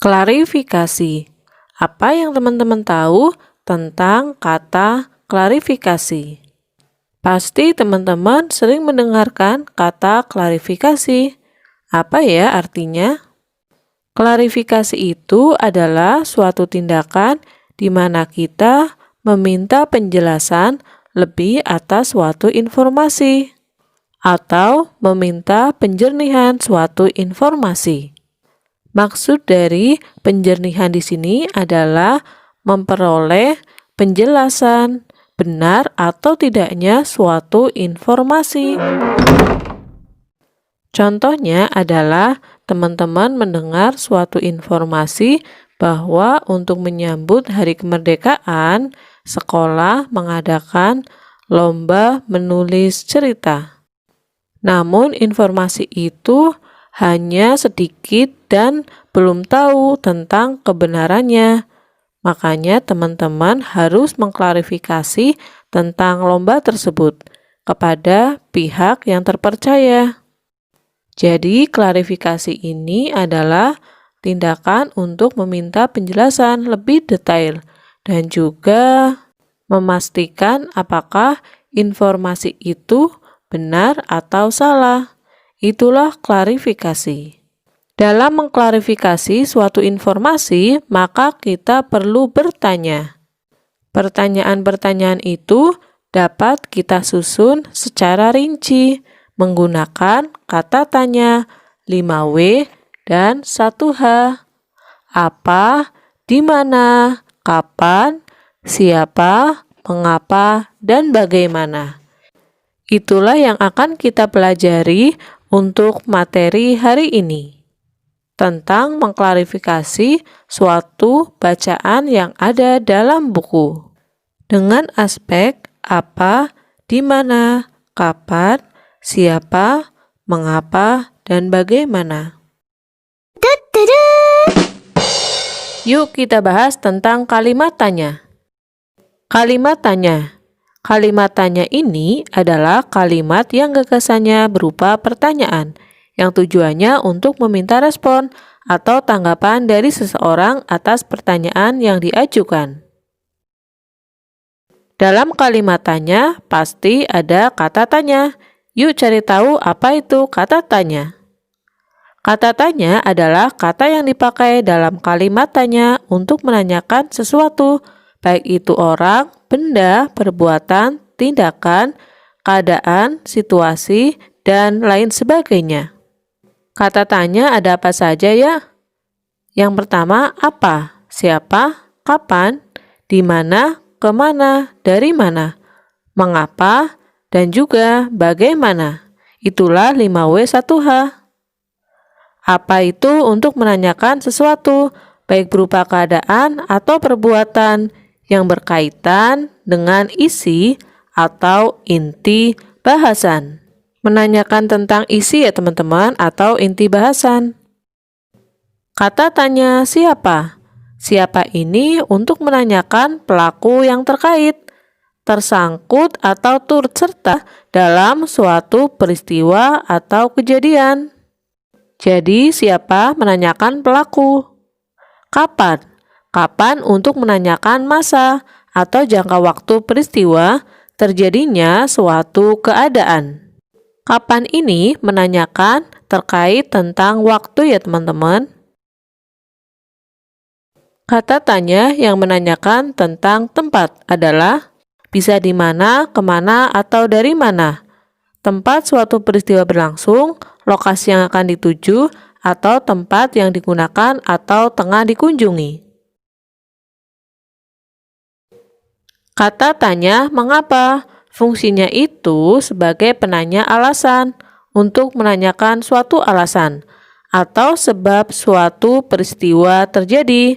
Klarifikasi. Apa yang teman-teman tahu tentang kata klarifikasi? Pasti teman-teman sering mendengarkan kata klarifikasi. Apa ya artinya? Klarifikasi itu adalah suatu tindakan di mana kita meminta penjelasan lebih atas suatu informasi atau meminta penjernihan suatu informasi. Maksud dari penjernihan di sini adalah memperoleh penjelasan benar atau tidaknya suatu informasi. Contohnya adalah teman-teman mendengar suatu informasi bahwa untuk menyambut Hari Kemerdekaan, sekolah mengadakan lomba menulis cerita. Namun informasi itu hanya sedikit dan belum tahu tentang kebenarannya. Makanya teman-teman harus mengklarifikasi tentang lomba tersebut kepada pihak yang terpercaya. Jadi klarifikasi ini adalah tindakan untuk meminta penjelasan lebih detail dan juga memastikan apakah informasi itu benar atau salah. Itulah klarifikasi. Dalam mengklarifikasi suatu informasi, maka kita perlu bertanya. Pertanyaan-pertanyaan itu dapat kita susun secara rinci menggunakan kata tanya 5W dan 1H. Apa, di mana, kapan, siapa, mengapa, dan bagaimana. Itulah yang akan kita pelajari untuk materi hari ini tentang mengklarifikasi suatu bacaan yang ada dalam buku dengan aspek apa, di mana, kapan, siapa, mengapa, dan bagaimana. Yuk kita bahas tentang kalimat tanya. Kalimat tanya. Kalimat tanya ini adalah kalimat yang gagasannya berupa pertanyaan, yang tujuannya untuk meminta respon atau tanggapan dari seseorang atas pertanyaan yang diajukan. Dalam kalimat tanya, pasti ada kata tanya. Yuk cari tahu apa itu kata tanya. Kata tanya adalah kata yang dipakai dalam kalimat tanya untuk menanyakan sesuatu, baik itu orang, benda, perbuatan, tindakan, keadaan, situasi, dan lain sebagainya. Kata tanya ada apa saja ya? Yang pertama, apa, siapa, kapan, di mana, kemana, dari mana, mengapa, dan juga bagaimana. Itulah 5W1H. Apa itu untuk menanyakan sesuatu, baik berupa keadaan atau perbuatan yang berkaitan dengan isi atau inti bahasan. Menanyakan tentang isi ya teman-teman atau inti bahasan. Kata tanya siapa? Siapa ini untuk menanyakan pelaku yang terkait, tersangkut atau turut serta dalam suatu peristiwa atau kejadian. Jadi siapa menanyakan pelaku? Kapan? Kapan untuk menanyakan masa atau jangka waktu peristiwa terjadinya suatu keadaan. Kapan ini menanyakan terkait tentang waktu ya teman-teman. Kata tanya yang menanyakan tentang tempat adalah bisa di mana, kemana, atau dari mana. Tempat suatu peristiwa berlangsung, lokasi yang akan dituju, atau tempat yang digunakan atau tengah dikunjungi. Kata tanya mengapa? Fungsinya itu sebagai penanya alasan untuk menanyakan suatu alasan atau sebab suatu peristiwa terjadi.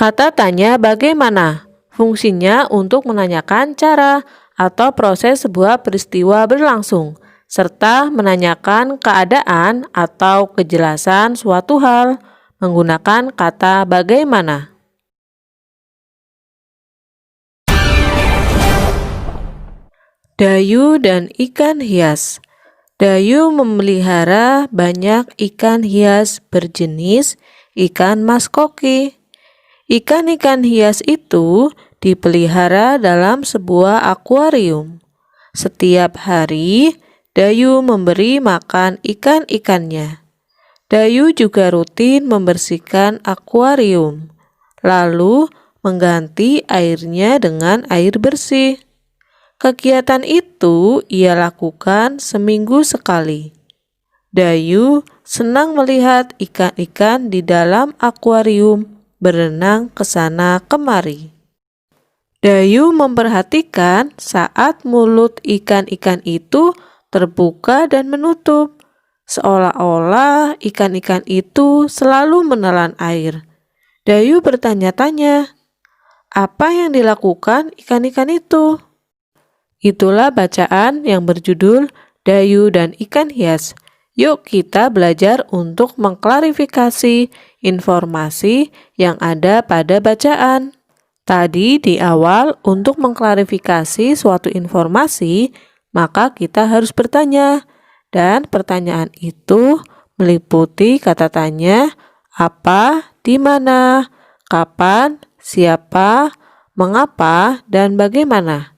Kata tanya bagaimana? Fungsinya untuk menanyakan cara atau proses sebuah peristiwa berlangsung, serta menanyakan keadaan atau kejelasan suatu hal menggunakan kata bagaimana. Dayu dan ikan hias. Dayu memelihara banyak ikan hias berjenis ikan mas koki. Ikan-ikan hias itu dipelihara dalam sebuah akuarium. Setiap hari, Dayu memberi makan ikan-ikannya. Dayu juga rutin membersihkan akuarium, lalu mengganti airnya dengan air bersih. Kegiatan itu ia lakukan seminggu sekali. Dayu senang melihat ikan-ikan di dalam akuarium berenang ke sana kemari. Dayu memperhatikan saat mulut ikan-ikan itu terbuka dan menutup, seolah-olah ikan-ikan itu selalu menelan air. Dayu bertanya-tanya, apa yang dilakukan ikan-ikan itu? Itulah bacaan yang berjudul Dayu dan Ikan Hias. Yuk kita belajar untuk mengklarifikasi informasi yang ada pada bacaan. Tadi di awal untuk mengklarifikasi suatu informasi, maka kita harus bertanya. Dan pertanyaan itu meliputi kata tanya, apa, di mana, kapan, siapa, mengapa, dan bagaimana.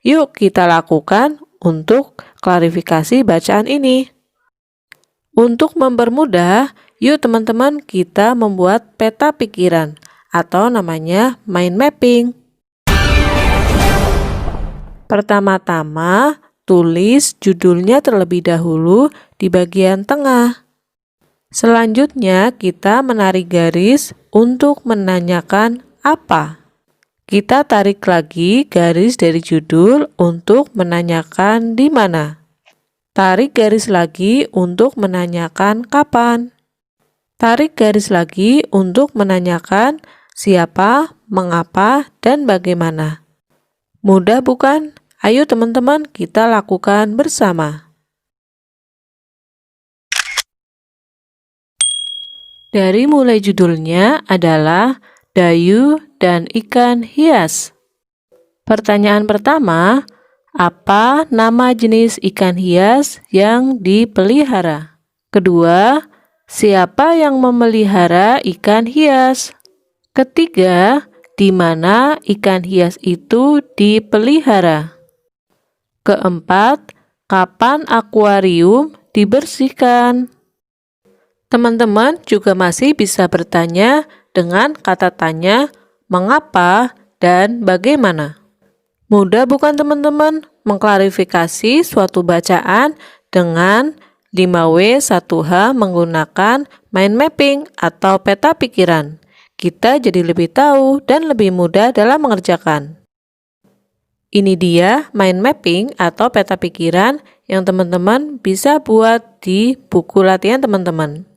Yuk kita lakukan untuk klarifikasi bacaan ini. Untuk mempermudah, yuk teman-teman kita membuat peta pikiran atau namanya mind mapping. Pertama-tama, tulis judulnya terlebih dahulu di bagian tengah. Selanjutnya, kita menarik garis untuk menanyakan apa. Kita tarik lagi garis dari judul untuk menanyakan di mana. Tarik garis lagi untuk menanyakan kapan. Tarik garis lagi untuk menanyakan siapa, mengapa, dan bagaimana. Mudah bukan? Ayo teman-teman kita lakukan bersama. Dari mulai judulnya adalah Dayu dan Ikan Hias. Pertanyaan pertama, apa nama jenis ikan hias yang dipelihara? Kedua, siapa yang memelihara ikan hias? Ketiga, di mana ikan hias itu dipelihara? Keempat, kapan akuarium dibersihkan? Teman-teman juga masih bisa bertanya dengan kata tanya, mengapa, dan bagaimana. Mudah bukan teman-teman mengklarifikasi suatu bacaan dengan 5W1H menggunakan mind mapping atau peta pikiran. Kita jadi lebih tahu dan lebih mudah dalam mengerjakan. Ini dia mind mapping atau peta pikiran yang teman-teman bisa buat di buku latihan teman-teman.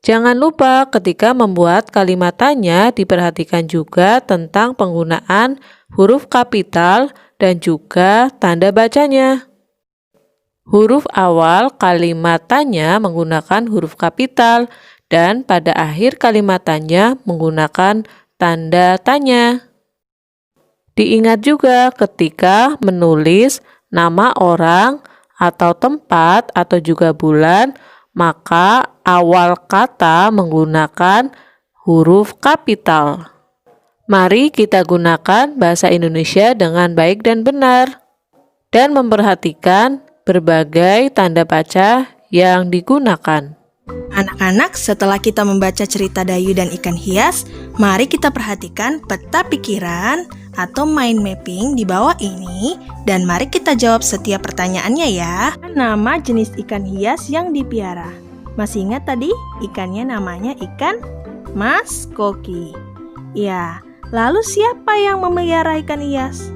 Jangan lupa ketika membuat kalimat tanya diperhatikan juga tentang penggunaan huruf kapital dan juga tanda bacanya. Huruf awal kalimat tanya menggunakan huruf kapital dan pada akhir kalimat tanya menggunakan tanda tanya. Diingat juga ketika menulis nama orang atau tempat atau juga bulan, maka awal kata menggunakan huruf kapital. Mari kita gunakan bahasa Indonesia dengan baik dan benar, dan memperhatikan berbagai tanda baca yang digunakan. Anak-anak, setelah kita membaca cerita Dayu dan Ikan Hias, mari kita perhatikan peta pikiran atau mind mapping di bawah ini dan mari kita jawab setiap pertanyaannya ya. Nama jenis ikan hias yang dipiara. Masih ingat tadi ikannya namanya ikan mas koki. Ya, lalu siapa yang memelihara ikan hias?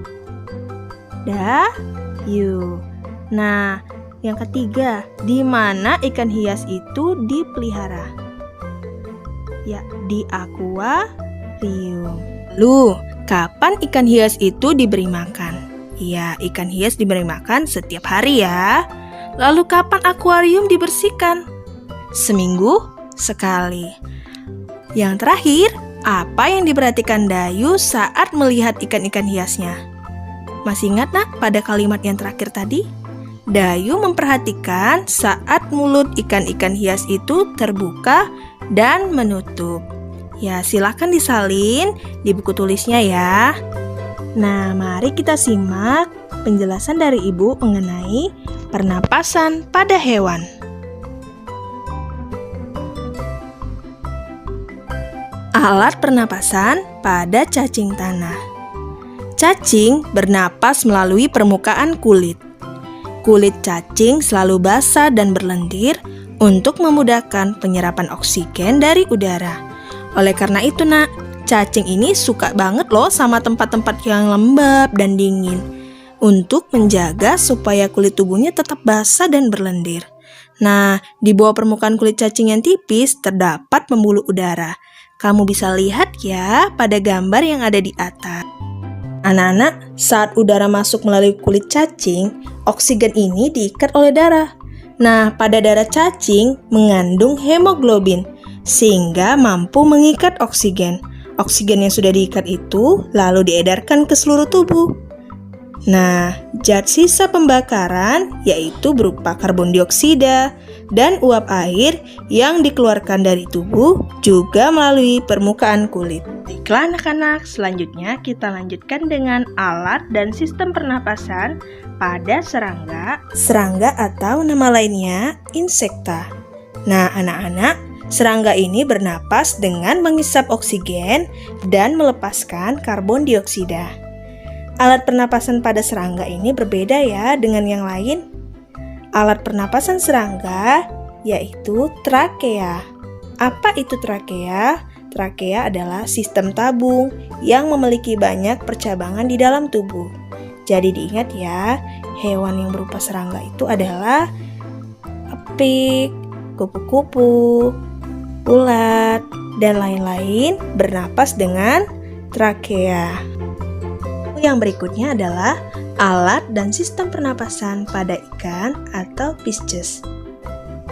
Dayu. Nah, yang ketiga, di mana ikan hias itu dipelihara? Ya, di akuarium. Lalu, kapan ikan hias itu diberi makan? Ya, ikan hias diberi makan setiap hari ya. Lalu kapan akuarium dibersihkan? Seminggu sekali. Yang terakhir, apa yang diperhatikan Dayu saat melihat ikan-ikan hiasnya? Masih ingat nak pada kalimat yang terakhir tadi? Dayu memperhatikan saat mulut ikan-ikan hias itu terbuka dan menutup. Ya, silakan disalin di buku tulisnya ya. Nah, mari kita simak penjelasan dari Ibu mengenai pernapasan pada hewan. Alat pernapasan pada cacing tanah. Cacing bernapas melalui permukaan kulit. Kulit cacing selalu basah dan berlendir untuk memudahkan penyerapan oksigen dari udara. Oleh karena itu, Nak, cacing ini suka banget loh sama tempat-tempat yang lembab dan dingin untuk menjaga supaya kulit tubuhnya tetap basah dan berlendir. Nah, di bawah permukaan kulit cacing yang tipis terdapat pembuluh udara. Kamu bisa lihat ya pada gambar yang ada di atas. Anak-anak, saat udara masuk melalui kulit cacing, oksigen ini diikat oleh darah. Nah, pada darah cacing mengandung hemoglobin, sehingga mampu mengikat oksigen. Oksigen yang sudah diikat itu lalu diedarkan ke seluruh tubuh. Nah, zat sisa pembakaran yaitu berupa karbon dioksida dan uap air yang dikeluarkan dari tubuh juga melalui permukaan kulit. Baiklah anak-anak, selanjutnya kita lanjutkan dengan alat dan sistem pernapasan pada serangga. Serangga atau nama lainnya insekta. Nah, anak-anak, serangga ini bernapas dengan menghisap oksigen dan melepaskan karbon dioksida. Alat pernapasan pada serangga ini berbeda ya dengan yang lain. Alat pernapasan serangga yaitu trakea. Apa itu trakea? Trakea adalah sistem tabung yang memiliki banyak percabangan di dalam tubuh. Jadi diingat ya, hewan yang berupa serangga itu adalah kepik, kupu-kupu, ulat, dan lain-lain bernapas dengan trakea. Yang berikutnya adalah alat dan sistem pernapasan pada ikan atau Pisces.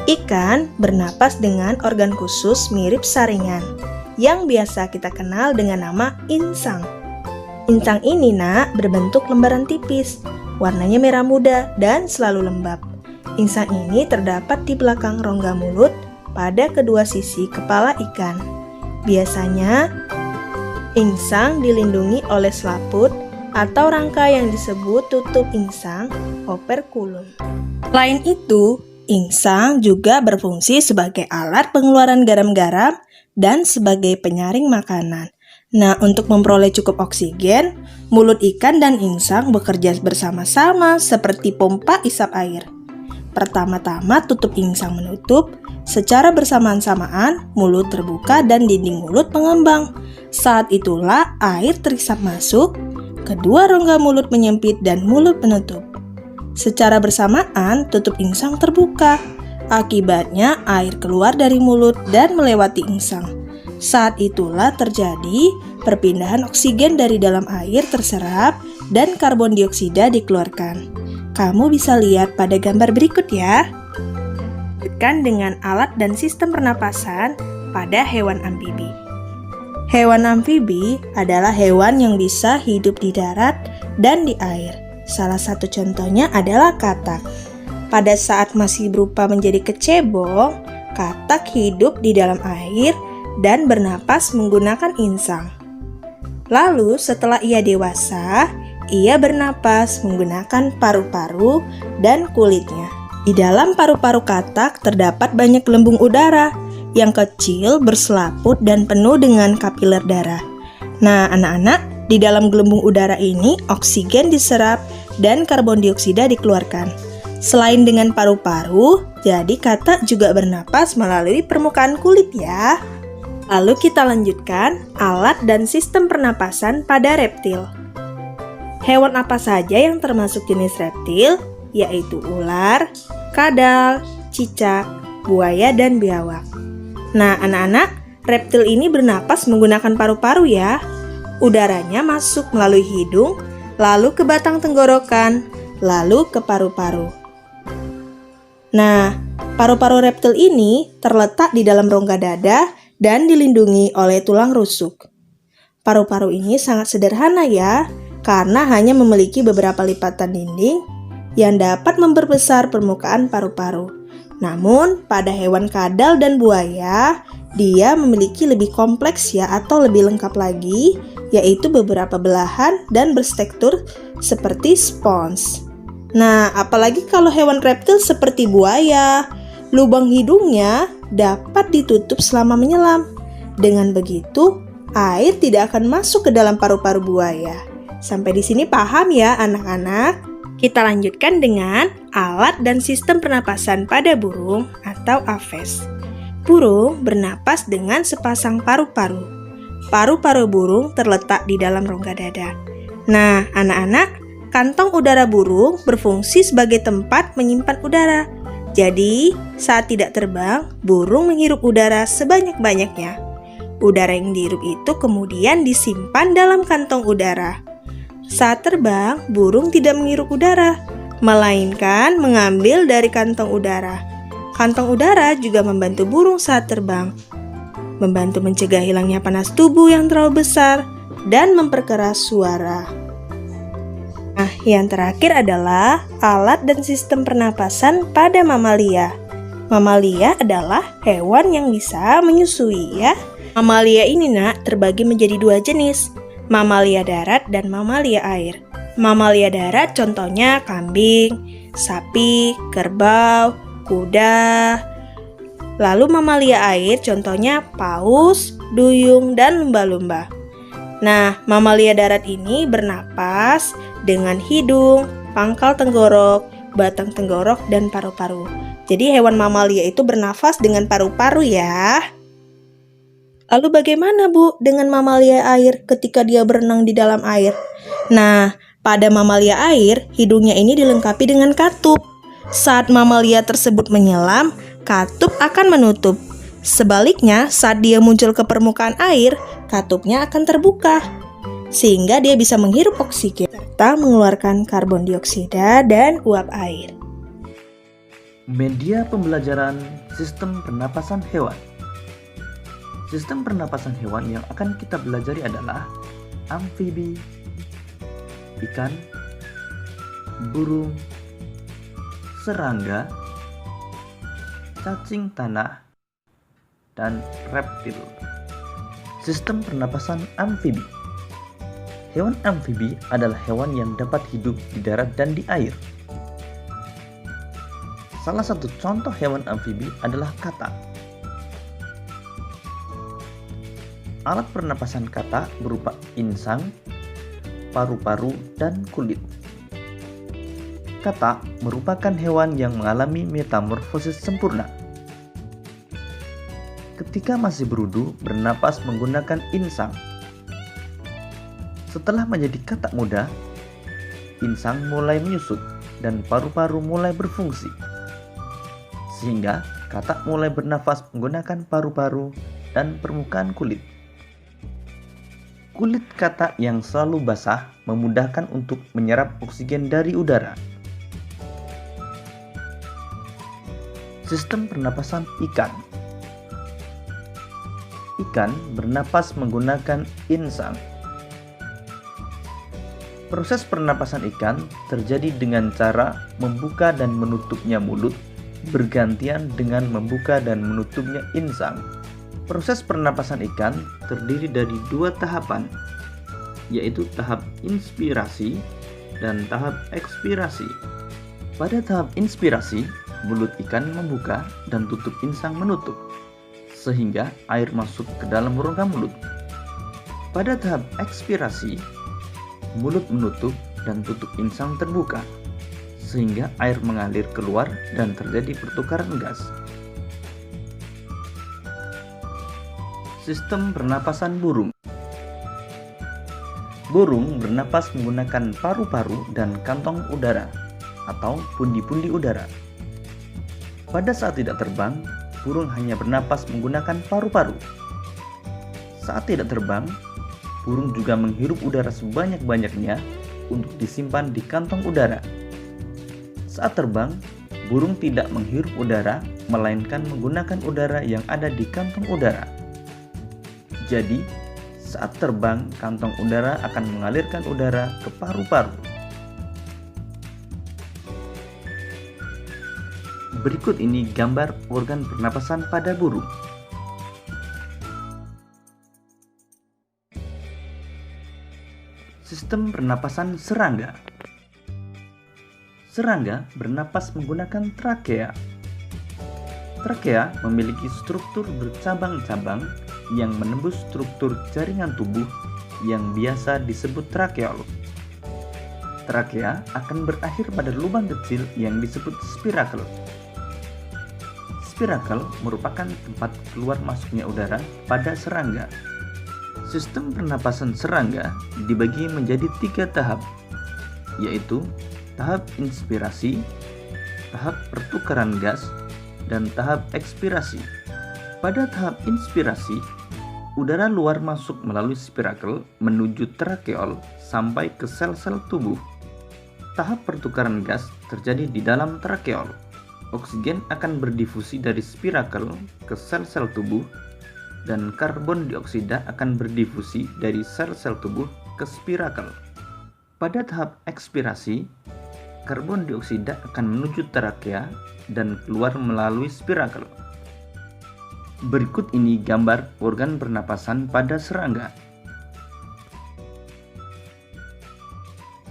Ikan bernapas dengan organ khusus mirip saringan yang biasa kita kenal dengan nama insang. Insang ini, Nak, berbentuk lembaran tipis, warnanya merah muda dan selalu lembab. Insang ini terdapat di belakang rongga mulut pada kedua sisi kepala ikan. Biasanya, insang dilindungi oleh selaput atau rangka yang disebut tutup insang operculum. Selain itu, insang juga berfungsi sebagai alat pengeluaran garam-garam dan sebagai penyaring makanan. Nah, untuk memperoleh cukup oksigen, mulut ikan dan insang bekerja bersama-sama seperti pompa isap air. Pertama-tama tutup insang menutup, secara bersamaan-samaan mulut terbuka dan dinding mulut mengembang. Saat itulah air terisap masuk, kedua rongga mulut menyempit dan mulut menutup. Secara bersamaan, tutup insang terbuka. Akibatnya, air keluar dari mulut dan melewati insang. Saat itulah terjadi perpindahan oksigen dari dalam air terserap dan karbon dioksida dikeluarkan. Kamu bisa lihat pada gambar berikut ya. Lanjutkan dengan alat dan sistem pernapasan pada hewan amfibi. Hewan amfibi adalah hewan yang bisa hidup di darat dan di air. Salah satu contohnya adalah katak. Pada saat masih berupa menjadi kecebong, katak hidup di dalam air dan bernapas menggunakan insang. Lalu setelah ia dewasa, ia bernapas menggunakan paru-paru dan kulitnya. Di dalam paru-paru katak terdapat banyak gelembung udara yang kecil, berselaput, dan penuh dengan kapiler darah. Nah, anak-anak, di dalam gelembung udara ini oksigen diserap dan karbon dioksida dikeluarkan. Selain dengan paru-paru, jadi katak juga bernapas melalui permukaan kulit ya. Lalu kita lanjutkan alat dan sistem pernapasan pada reptil. Hewan apa saja yang termasuk jenis reptil? Yaitu ular, kadal, cicak, buaya, dan biawak. Nah, anak-anak, reptil ini bernapas menggunakan paru-paru ya. Udaranya masuk melalui hidung, lalu ke batang tenggorokan, lalu ke paru-paru. Nah, paru-paru reptil ini terletak di dalam rongga dada dan dilindungi oleh tulang rusuk. Paru-paru ini sangat sederhana ya, karena hanya memiliki beberapa lipatan dinding yang dapat memperbesar permukaan paru-paru. Namun, pada hewan kadal dan buaya, dia memiliki lebih kompleks atau lebih lengkap lagi, yaitu beberapa belahan dan berstruktur seperti spons. Nah, apalagi kalau hewan reptil seperti buaya, lubang hidungnya dapat ditutup selama menyelam. Dengan begitu, air tidak akan masuk ke dalam paru-paru buaya. Sampai di sini paham ya anak-anak? Kita lanjutkan dengan alat dan sistem pernapasan pada burung atau aves. Burung bernapas dengan sepasang paru-paru. Paru-paru burung terletak di dalam rongga dada. Nah, anak-anak, kantong udara burung berfungsi sebagai tempat menyimpan udara. Jadi, saat tidak terbang, burung menghirup udara sebanyak-banyaknya. Udara yang dihirup itu kemudian disimpan dalam kantong udara. Saat terbang, burung tidak menghirup udara, melainkan mengambil dari kantong udara. Kantong udara juga membantu burung saat terbang, membantu mencegah hilangnya panas tubuh yang terlalu besar, dan memperkeras suara. Nah, yang terakhir adalah alat dan sistem pernapasan pada mamalia. Mamalia adalah hewan yang bisa menyusui ya. Mamalia ini terbagi menjadi dua jenis, mamalia darat dan mamalia air. Mamalia darat contohnya kambing, sapi, kerbau, kuda. Lalu mamalia air contohnya paus, duyung, dan lumba-lumba. Nah, mamalia darat ini bernapas dengan hidung, pangkal tenggorok, batang tenggorok, dan paru-paru. Jadi hewan mamalia itu bernafas dengan paru-paru ya. Lalu bagaimana Bu dengan mamalia air ketika dia berenang di dalam air? Nah, pada mamalia air, hidungnya ini dilengkapi dengan katup. Saat mamalia tersebut menyelam, katup akan menutup. Sebaliknya, saat dia muncul ke permukaan air, katupnya akan terbuka, sehingga dia bisa menghirup oksigen serta mengeluarkan karbon dioksida dan uap air. Media pembelajaran sistem pernapasan hewan. Sistem pernapasan hewan yang akan kita pelajari adalah amfibi, ikan, burung, serangga, cacing tanah, dan reptil. Sistem pernapasan amfibi. Hewan amfibi adalah hewan yang dapat hidup di darat dan di air. Salah satu contoh hewan amfibi adalah katak. Alat pernapasan katak berupa insang, paru-paru, dan kulit. Katak merupakan hewan yang mengalami metamorfosis sempurna. Ketika masih berudu, bernapas menggunakan insang. Setelah menjadi katak muda, insang mulai menyusut dan paru-paru mulai berfungsi. Sehingga katak mulai bernafas menggunakan paru-paru dan permukaan kulit. Kulit katak yang selalu basah memudahkan untuk menyerap oksigen dari udara. Sistem pernapasan ikan. Ikan bernapas menggunakan insang. Proses pernapasan ikan terjadi dengan cara membuka dan menutupnya mulut bergantian dengan membuka dan menutupnya insang. Proses pernapasan ikan terdiri dari dua tahapan, yaitu tahap inspirasi dan tahap ekspirasi. Pada tahap inspirasi, mulut ikan membuka dan tutup insang menutup, sehingga air masuk ke dalam rongga mulut. Pada tahap ekspirasi, mulut menutup dan tutup insang terbuka, sehingga air mengalir keluar dan terjadi pertukaran gas. Sistem pernapasan burung. Burung bernapas menggunakan paru-paru dan kantong udara atau pundi-pundi udara. Pada saat tidak terbang, burung hanya bernapas menggunakan paru-paru. Saat tidak terbang, burung juga menghirup udara sebanyak-banyaknya untuk disimpan di kantong udara. Saat terbang, burung tidak menghirup udara, melainkan menggunakan udara yang ada di kantong udara. Jadi, saat terbang, kantong udara akan mengalirkan udara ke paru-paru. Berikut ini gambar organ pernapasan pada burung. Sistem pernapasan serangga. Serangga bernapas menggunakan trakea. Trakea memiliki struktur bercabang-cabang yang menembus struktur jaringan tubuh yang biasa disebut trakeol. Trakea akan berakhir pada lubang kecil yang disebut spirakel. Spirakel merupakan tempat keluar masuknya udara pada serangga. Sistem pernapasan serangga dibagi menjadi 3 tahap, yaitu tahap inspirasi, tahap pertukaran gas, dan tahap ekspirasi. Pada tahap inspirasi, udara luar masuk melalui spirakel menuju trakeol sampai ke sel-sel tubuh. Tahap pertukaran gas terjadi di dalam trakeol. Oksigen akan berdifusi dari spirakel ke sel-sel tubuh, dan karbon dioksida akan berdifusi dari sel-sel tubuh ke spirakel. Pada tahap ekspirasi, karbon dioksida akan menuju trakea dan keluar melalui spirakel. Berikut ini gambar organ pernapasan pada serangga.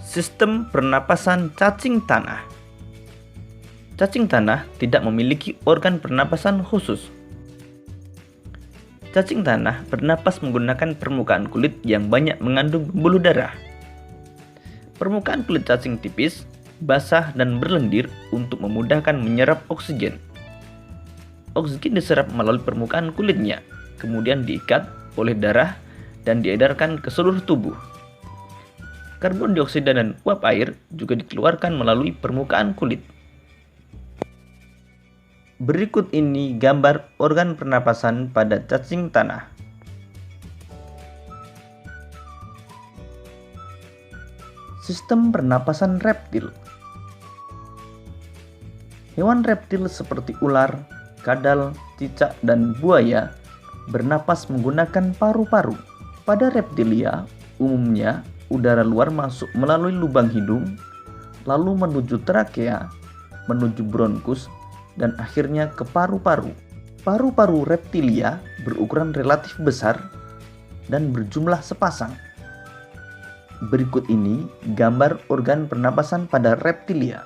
Sistem pernapasan cacing tanah. Cacing tanah tidak memiliki organ pernapasan khusus. Cacing tanah bernapas menggunakan permukaan kulit yang banyak mengandung pembuluh darah. Permukaan kulit cacing tipis, basah, dan berlendir untuk memudahkan menyerap oksigen. Oksigen diserap melalui permukaan kulitnya, kemudian diikat oleh darah dan diedarkan ke seluruh tubuh. Karbon dioksida dan uap air juga dikeluarkan melalui permukaan kulit. Berikut ini gambar organ pernapasan pada cacing tanah. Sistem pernapasan reptil. Hewan reptil seperti ular, kadal, cicak, dan buaya bernapas menggunakan paru-paru. Pada reptilia, umumnya udara luar masuk melalui lubang hidung, lalu menuju trakea, menuju bronkus, dan akhirnya ke paru-paru. Paru-paru reptilia berukuran relatif besar dan berjumlah sepasang. Berikut ini gambar organ pernapasan pada reptilia.